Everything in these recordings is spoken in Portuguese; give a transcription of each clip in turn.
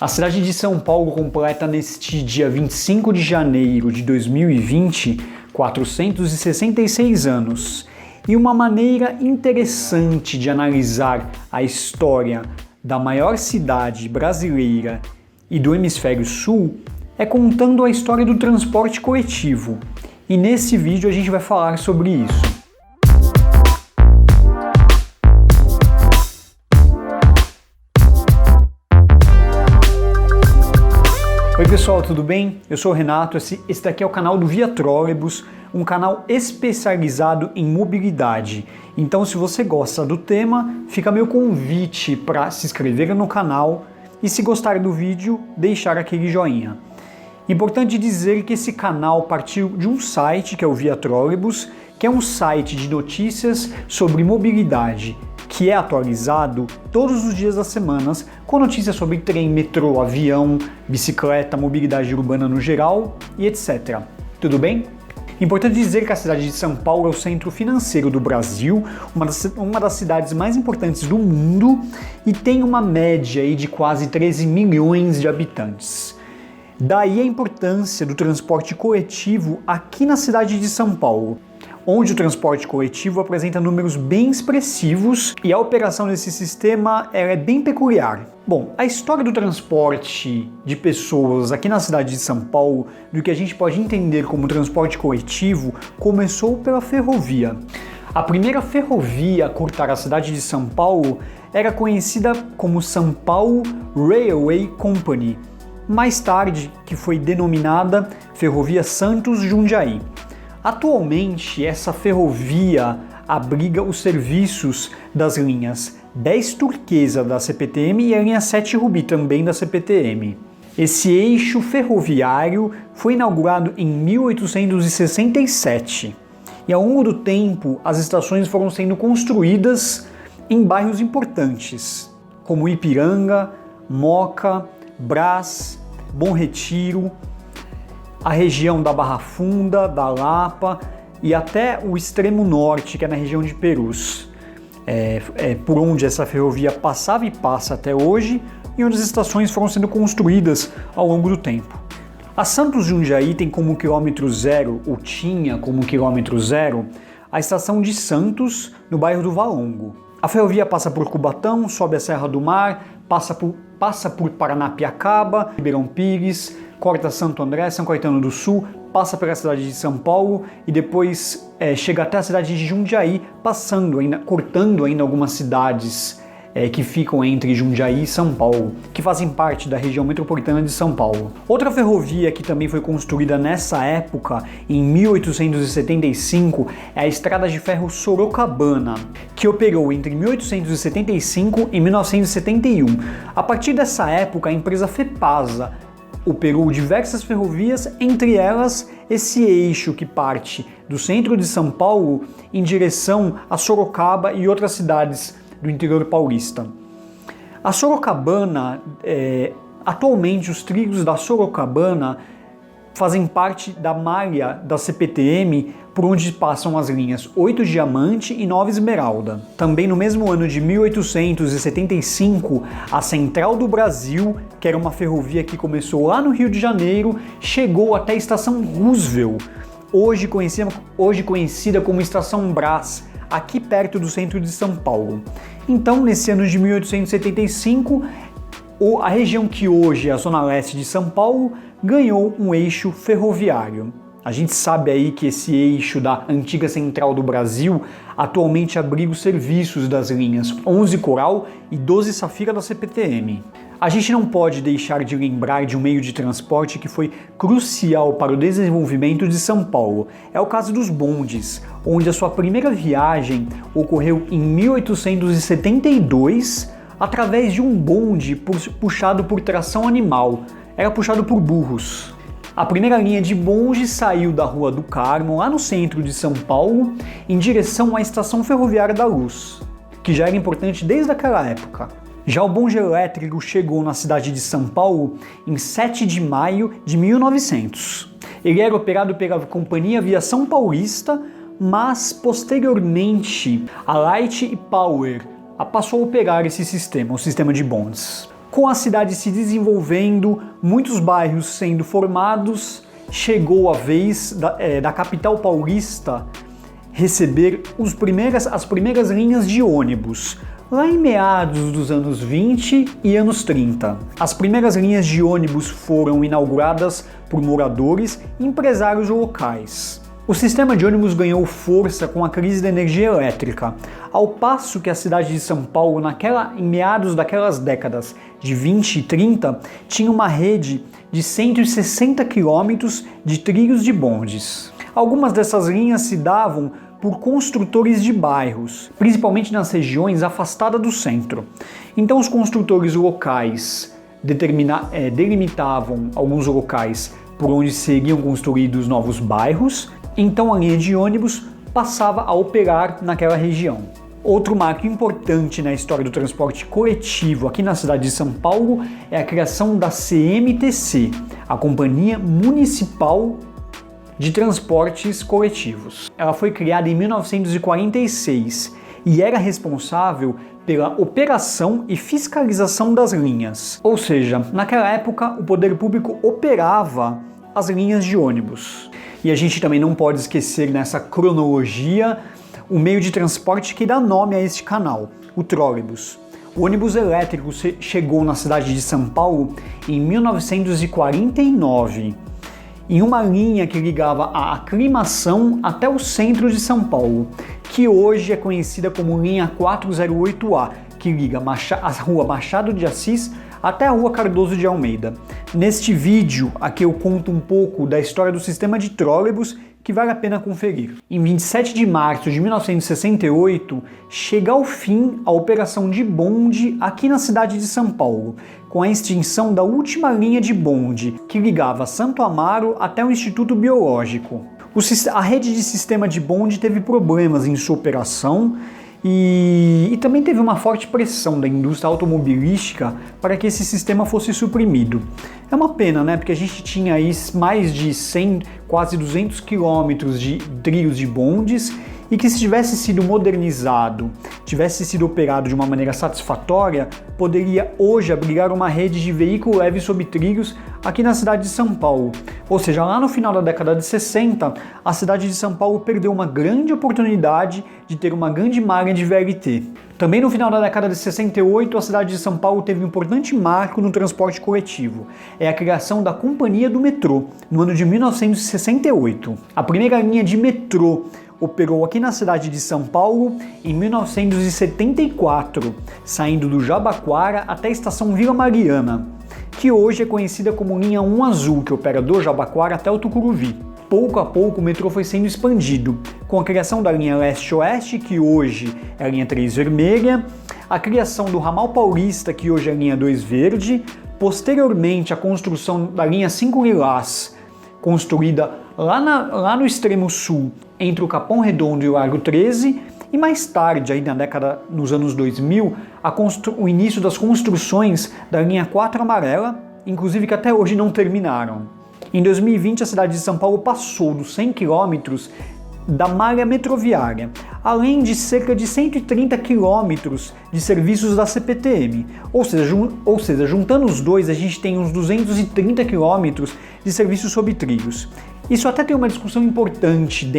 A cidade de São Paulo completa neste dia 25 de janeiro de 2020 466 anos. E uma maneira interessante de analisar a história da maior cidade brasileira e do Hemisfério Sul é contando a história do transporte coletivo. E nesse vídeo a gente vai falar sobre isso. Oi pessoal, tudo bem? Eu sou o Renato, esse daqui é o canal do Via Trolebus, um canal especializado em mobilidade. Então se você gosta do tema, fica meu convite para se inscrever no canal e, se gostar do vídeo, deixar aquele joinha. Importante dizer que esse canal partiu de um site que é o Via Trolebus, que é um site de notícias sobre mobilidade, que é atualizado todos os dias das semanas, com notícias sobre trem, metrô, avião, bicicleta, mobilidade urbana no geral e etc. Tudo bem? Importante dizer que a cidade de São Paulo é o centro financeiro do Brasil, uma das cidades mais importantes do mundo e tem uma média aí de quase 13 milhões de habitantes. Daí a importância do transporte coletivo aqui na cidade de São Paulo, onde o transporte coletivo apresenta números bem expressivos e a operação desse sistema é bem peculiar. Bom, a história do transporte de pessoas aqui na cidade de São Paulo, do que a gente pode entender como transporte coletivo, começou pela ferrovia. A primeira ferrovia a cortar a cidade de São Paulo era conhecida como São Paulo Railway Company, mais tarde que foi denominada Ferrovia Santos-Jundiaí. Atualmente, essa ferrovia abriga os serviços das linhas 10 Turquesa da CPTM e a linha 7 Rubi, também da CPTM. Esse eixo ferroviário foi inaugurado em 1867 e, ao longo do tempo, as estações foram sendo construídas em bairros importantes, como Ipiranga, Moca, Brás, Bom Retiro, a região da Barra Funda, da Lapa e até o extremo norte, que é na região de Perus, por onde essa ferrovia passava e passa até hoje e onde as estações foram sendo construídas ao longo do tempo. A Santos Jundiaí tem como quilômetro zero, ou tinha como quilômetro zero, a estação de Santos, no bairro do Valongo. A ferrovia passa por Cubatão, sobe a Serra do Mar, passa por Paranapiacaba, Ribeirão Pires, corta Santo André, São Caetano do Sul, passa pela cidade de São Paulo e depois chega até a cidade de Jundiaí, cortando ainda algumas cidades que ficam entre Jundiaí e São Paulo, que fazem parte da região metropolitana de São Paulo. Outra ferrovia que também foi construída nessa época, em 1875, é a Estrada de Ferro Sorocabana, que operou entre 1875 e 1971. A partir dessa época, a empresa FEPASA operou diversas ferrovias, entre elas esse eixo que parte do centro de São Paulo em direção a Sorocaba e outras cidades do interior paulista. A Sorocabana, atualmente os trilhos da Sorocabana fazem parte da malha da CPTM, por onde passam as linhas 8 Diamante e 9 Esmeralda. Também no mesmo ano de 1875, a Central do Brasil, que era uma ferrovia que começou lá no Rio de Janeiro, chegou até a Estação Roosevelt, hoje conhecida como Estação Brás, aqui perto do centro de São Paulo. Então, nesse ano de 1875, a região que hoje é a Zona Leste de São Paulo ganhou um eixo ferroviário. A gente sabe aí que esse eixo da antiga Central do Brasil atualmente abriga os serviços das linhas 11 Coral e 12 Safira da CPTM. A gente não pode deixar de lembrar de um meio de transporte que foi crucial para o desenvolvimento de São Paulo. É o caso dos bondes, onde a sua primeira viagem ocorreu em 1872 através de um bonde puxado por tração animal. Era puxado por burros. A primeira linha de bonde saiu da Rua do Carmo, lá no centro de São Paulo, em direção à Estação Ferroviária da Luz, que já era importante desde aquela época. Já o bonde elétrico chegou na cidade de São Paulo em 7 de maio de 1900. Ele era operado pela Companhia Aviação Paulista, mas posteriormente a Light e Power passou a operar esse sistema, o sistema de bondes. Com a cidade se desenvolvendo, muitos bairros sendo formados, chegou a vez da capital paulista receber as primeiras linhas de ônibus, lá em meados dos anos 20 e anos 30. As primeiras linhas de ônibus foram inauguradas por moradores e empresários locais. O sistema de ônibus ganhou força com a crise da energia elétrica, ao passo que a cidade de São Paulo, em meados daquelas décadas de 20 e 30, tinha uma rede de 160 quilômetros de trilhos de bondes. Algumas dessas linhas se davam por construtores de bairros, principalmente nas regiões afastadas do centro. Então os construtores locais delimitavam alguns locais por onde seriam construídos novos bairros, então a linha de ônibus passava a operar naquela região. Outro marco importante na história do transporte coletivo aqui na cidade de São Paulo é a criação da CMTC, a Companhia Municipal de Transportes Coletivos. Ela foi criada em 1946 e era responsável pela operação e fiscalização das linhas. Ou seja, naquela época o poder público operava as linhas de ônibus. E a gente também não pode esquecer nessa cronologia o meio de transporte que dá nome a este canal, o trólebus. O ônibus elétrico chegou na cidade de São Paulo em 1949, em uma linha que ligava a Aclimação até o centro de São Paulo, que hoje é conhecida como linha 408A, que liga a rua Machado de Assis até a rua Cardoso de Almeida. Neste vídeo aqui eu conto um pouco da história do sistema de trólebus que vale a pena conferir. Em 27 de março de 1968, chega ao fim a operação de bonde aqui na cidade de São Paulo, com a extinção da última linha de bonde que ligava Santo Amaro até o Instituto Biológico. A rede de sistema de bonde teve problemas em sua operação e também teve uma forte pressão da indústria automobilística para que esse sistema fosse suprimido. É uma pena, né? Porque a gente tinha aí mais de 100, quase 200 quilômetros de trilhos de bondes e que se tivesse sido modernizado, tivesse sido operado de uma maneira satisfatória, poderia hoje abrigar uma rede de veículo leve sob trilhos aqui na cidade de São Paulo. Ou seja, lá no final da década de 60, a cidade de São Paulo perdeu uma grande oportunidade de ter uma grande malha de VLT. Também no final da década de 68, a cidade de São Paulo teve um importante marco no transporte coletivo. É a criação da Companhia do Metrô, no ano de 1968. A primeira linha de metrô operou aqui na cidade de São Paulo em 1974, saindo do Jabaquara até a estação Vila Mariana, que hoje é conhecida como linha 1 Azul, que opera do Jabaquara até o Tucuruvi. Pouco a pouco o metrô foi sendo expandido, com a criação da linha Leste-Oeste, que hoje é a linha 3 Vermelha, a criação do ramal Paulista, que hoje é a linha 2 Verde, posteriormente a construção da linha 5 Lilás, construída lá no extremo sul, entre o Capão Redondo e o Largo 13, e mais tarde, aí nos anos 2000, o início das construções da linha 4 Amarela, inclusive que até hoje não terminaram. Em 2020, a cidade de São Paulo passou dos 100 quilômetros da malha metroviária, além de cerca de 130 quilômetros de serviços da CPTM. Ou seja, juntando os dois, a gente tem uns 230 quilômetros de serviços sob trilhos. Isso até tem uma discussão importante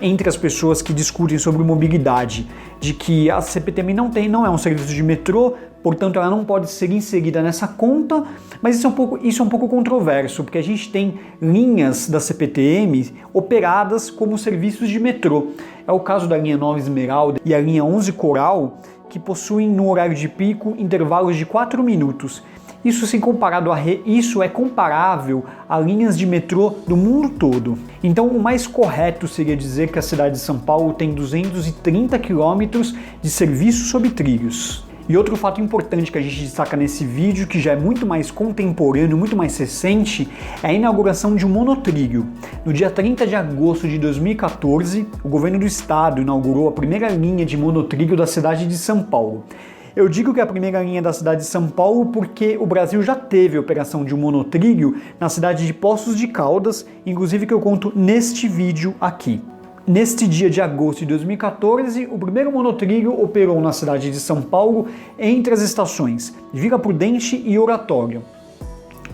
entre as pessoas que discutem sobre mobilidade, de que a CPTM não é um serviço de metrô, portanto ela não pode ser inserida nessa conta, mas isso é um pouco controverso, porque a gente tem linhas da CPTM operadas como serviços de metrô. É o caso da linha 9 Esmeralda e a linha 11 Coral, que possuem no horário de pico intervalos de 4 minutos. Isso é comparável a linhas de metrô do mundo todo. Então o mais correto seria dizer que a cidade de São Paulo tem 230 quilômetros de serviços sob trilhos. E outro fato importante que a gente destaca nesse vídeo, que já é muito mais contemporâneo, muito mais recente, é a inauguração de um monotrilho. No dia 30 de agosto de 2014, o governo do estado inaugurou a primeira linha de monotrilho da cidade de São Paulo. Eu digo que é a primeira linha da cidade de São Paulo porque o Brasil já teve a operação de um monotrilho na cidade de Poços de Caldas, inclusive que eu conto neste vídeo aqui. Neste dia de agosto de 2014, o primeiro monotrilho operou na cidade de São Paulo entre as estações Vila Prudente e Oratório.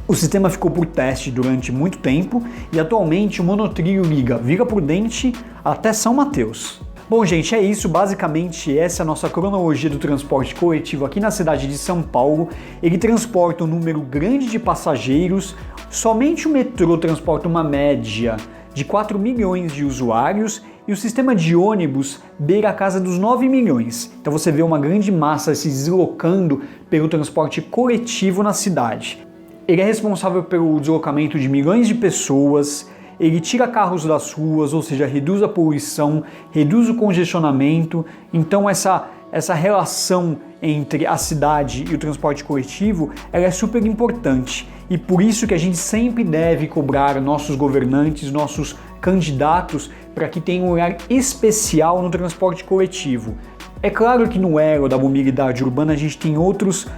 O sistema ficou por teste durante muito tempo e atualmente o monotrilho liga Vila Prudente até São Mateus. Bom, gente, é isso. Basicamente, essa é a nossa cronologia do transporte coletivo aqui na cidade de São Paulo. Ele transporta um número grande de passageiros. Somente o metrô transporta uma média de 4 milhões de usuários e o sistema de ônibus beira a casa dos 9 milhões. Então você vê uma grande massa se deslocando pelo transporte coletivo na cidade. Ele é responsável pelo deslocamento de milhões de pessoas, ele tira carros das ruas, ou seja, reduz a poluição, reduz o congestionamento. Então essa relação entre a cidade e o transporte coletivo, ela é super importante. E por isso que a gente sempre deve cobrar nossos governantes, nossos candidatos, para que tenham um olhar especial no transporte coletivo. É claro que no elo da mobilidade urbana a gente tem outros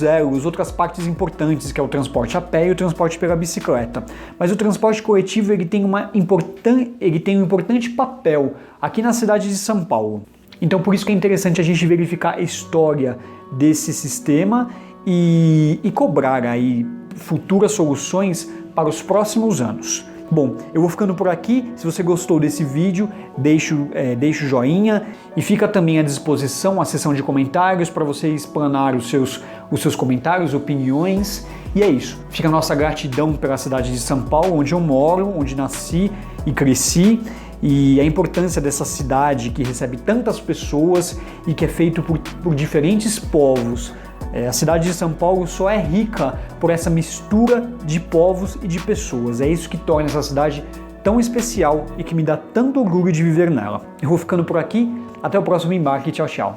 elos, outras partes importantes, que é o transporte a pé e o transporte pela bicicleta. Mas o transporte coletivo ele tem um importante papel aqui na cidade de São Paulo. Então por isso que é interessante a gente verificar a história desse sistema e cobrar aí futuras soluções para os próximos anos. Bom, eu vou ficando por aqui. Se você gostou desse vídeo, deixa o joinha e fica também à disposição a seção de comentários para você explanar os seus comentários, opiniões. E é isso. Fica a nossa gratidão pela cidade de São Paulo, onde eu moro, onde nasci e cresci, e a importância dessa cidade que recebe tantas pessoas e que é feito por diferentes povos. A cidade de São Paulo só é rica por essa mistura de povos e de pessoas. É isso que torna essa cidade tão especial e que me dá tanto orgulho de viver nela. Eu vou ficando por aqui. Até o próximo embarque. Tchau, tchau.